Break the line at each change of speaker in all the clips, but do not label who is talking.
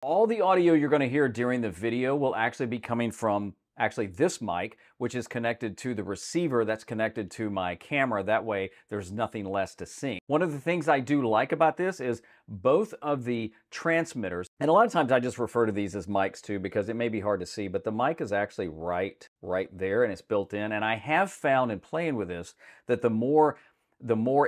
All the audio you're going to hear during the video will actually be coming from this mic, which is connected to the receiver that's connected to my camera. That way there's nothing less to sync. One of the things I do like about this is both of the transmitters, and a lot of times I just refer to these as mics too because it may be hard to see, but the mic is actually right there and it's built in. And I have found in playing with this that the more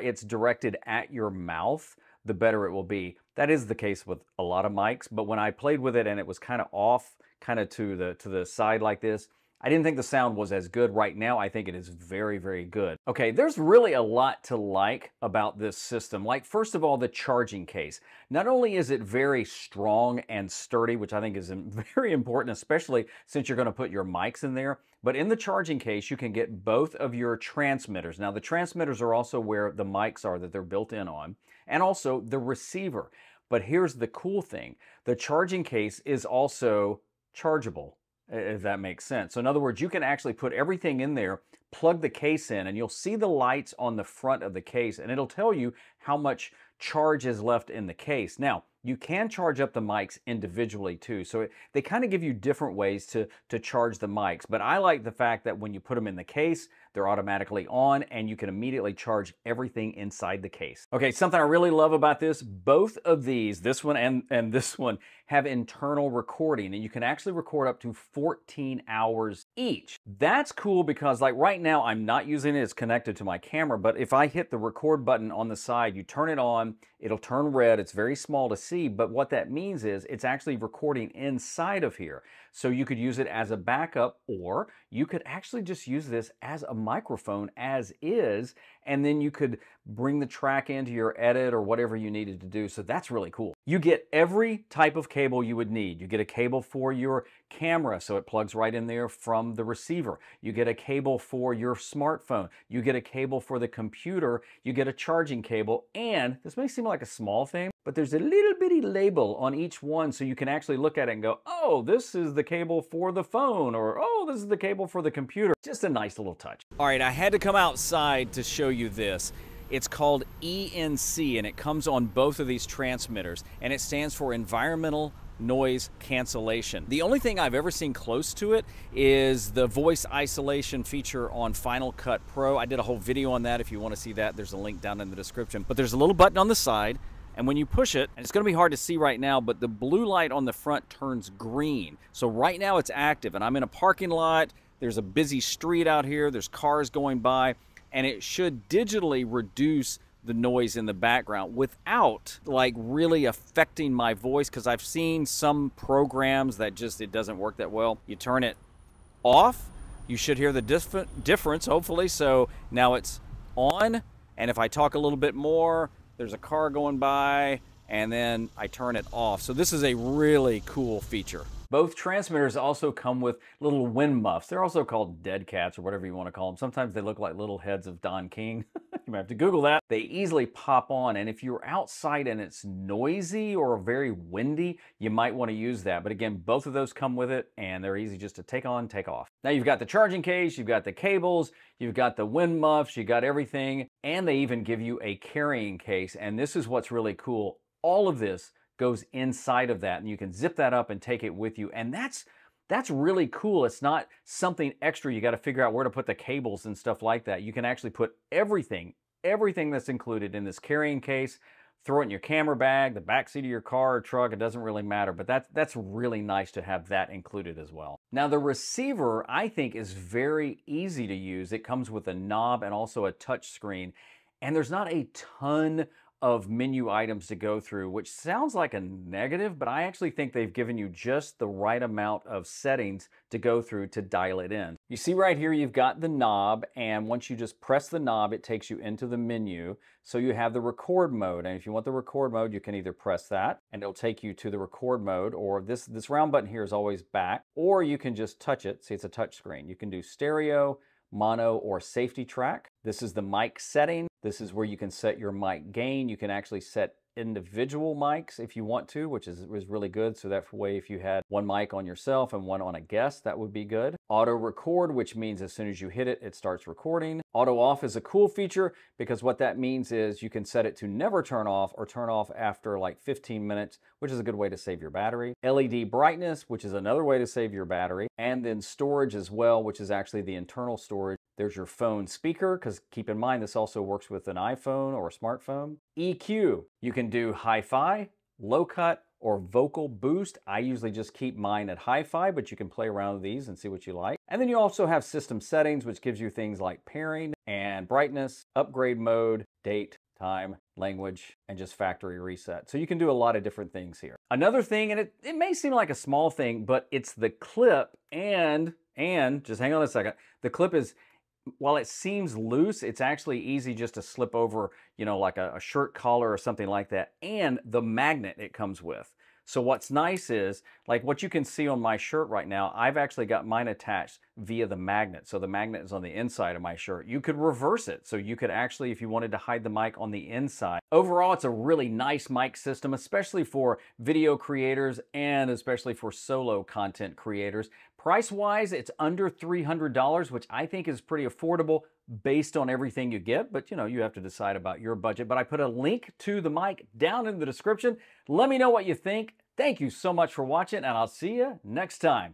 it's directed at your mouth, the better it will be. That is the case with a lot of mics, but when I played with it and it was kind of off, kind of to the side like this, I didn't think the sound was as good. Right now, I think it is very, very good. Okay, there's really a lot to like about this system. Like, first of all, the charging case. Not only is it very strong and sturdy, which I think is very important, especially since you're going to put your mics in there, but in the charging case, you can get both of your transmitters. Now, the transmitters are also where the mics are that they're built in on, and also the receiver. But here's the cool thing. The charging case is also chargeable, if that makes sense. So in other words, you can actually put everything in there, plug the case in, and you'll see the lights on the front of the case, and it'll tell you how much charge is left in the case. Now, you can charge up the mics individually too. So they kind of give you different ways to charge the mics. But I like the fact that when you put them in the case, they're automatically on and you can immediately charge everything inside the case. Okay, something I really love about this, both of these, this one and this one, have internal recording, and you can actually record up to 14 hours each. That's cool because like right now I'm not using it, it's connected to my camera, but if I hit the record button on the side, you turn it on, it'll turn red. It's very small to see, but what that means is it's actually recording inside of here. So you could use it as a backup, or you could actually just use this as a microphone as is, and then you could bring the track into your edit or whatever you needed to do. So that's really cool. You get every type of cable you would need. You get a cable for your camera, so it plugs right in there from the receiver. You get a cable for your smartphone. You get a cable for the computer. You get a charging cable, and this may seem like a small thing, but there's a little bitty label on each one so you can actually look at it and go, oh, this is the cable for the phone, or oh, this is the cable for the computer. Just a nice little touch. All right, I had to come outside to show you this. It's called ENC, and it comes on both of these transmitters, and it stands for Environmental Noise Cancellation. The only thing I've ever seen close to it is the voice isolation feature on Final Cut Pro. I did a whole video on that. If you want to see that, there's a link down in the description. But there's a little button on the side, and when you push it, and it's going to be hard to see right now, but the blue light on the front turns green. So right now it's active, and I'm in a parking lot. There's a busy street out here. There's cars going by, and it should digitally reduce the noise in the background without like really affecting my voice, because I've seen some programs that just, it doesn't work that well. You turn it off, you should hear the difference, hopefully. So now it's on, and if I talk a little bit more, there's a car going by, and then I turn it off. So this is a really cool feature. Both transmitters also come with little wind muffs. They're also called dead cats or whatever you want to call them. Sometimes they look like little heads of Don King. You might have to Google that. They easily pop on, and if you're outside and it's noisy or very windy, you might want to use that. But again, both of those come with it, and they're easy just to take on, take off. Now you've got the charging case, you've got the cables, you've got the wind muffs, you got everything, and they even give you a carrying case, and this is what's really cool. All of this goes inside of that, and you can zip that up and take it with you, and that's really cool. It's not something extra you got to figure out where to put the cables and stuff like that. You can actually put everything that's included in this carrying case, throw it in your camera bag, the back seat of your car or truck, it doesn't really matter, but that's really nice to have that included as well. Now the receiver, I think, is very easy to use. It comes with a knob and also a touch screen, and there's not a ton of menu items to go through, which sounds like a negative, but I actually think they've given you just the right amount of settings to go through to dial it in. You see right here, you've got the knob, and once you just press the knob, it takes you into the menu. So you have the record mode, and if you want the record mode, you can either press that, and it'll take you to the record mode, or this round button here is always back, or you can just touch it. See, it's a touch screen. You can do stereo, mono, or safety track. This is the mic setting. This is where you can set your mic gain. You can actually set individual mics if you want to, which is really good. So that way, if you had one mic on yourself and one on a guest, that would be good. Auto record, which means as soon as you hit it, it starts recording. Auto off is a cool feature because what that means is you can set it to never turn off or turn off after like 15 minutes, which is a good way to save your battery. LED brightness, which is another way to save your battery. And then storage as well, which is actually the internal storage. There's your phone speaker, because keep in mind this also works with an iPhone or a smartphone. EQ, you can do hi-fi, low cut, or vocal boost. I usually just keep mine at hi-fi, but you can play around with these and see what you like. And then you also have system settings, which gives you things like pairing and brightness, upgrade mode, date, time, language, and just factory reset. So you can do a lot of different things here. Another thing, and it may seem like a small thing, but it's the clip, and just hang on a second. The clip is, while it seems loose, it's actually easy just to slip over, you know, like a shirt collar or something like that, and the magnet it comes with. So what's nice is, like what you can see on my shirt right now, I've actually got mine attached via the magnet. So the magnet is on the inside of my shirt. You could reverse it. So you could actually, if you wanted to hide the mic on the inside. Overall, it's a really nice mic system, especially for video creators and especially for solo content creators. Price-wise, it's under $300, which I think is pretty affordable based on everything you get, but you know, you have to decide about your budget. But I put a link to the mic down in the description. Let me know what you think. Thank you so much for watching, and I'll see you next time.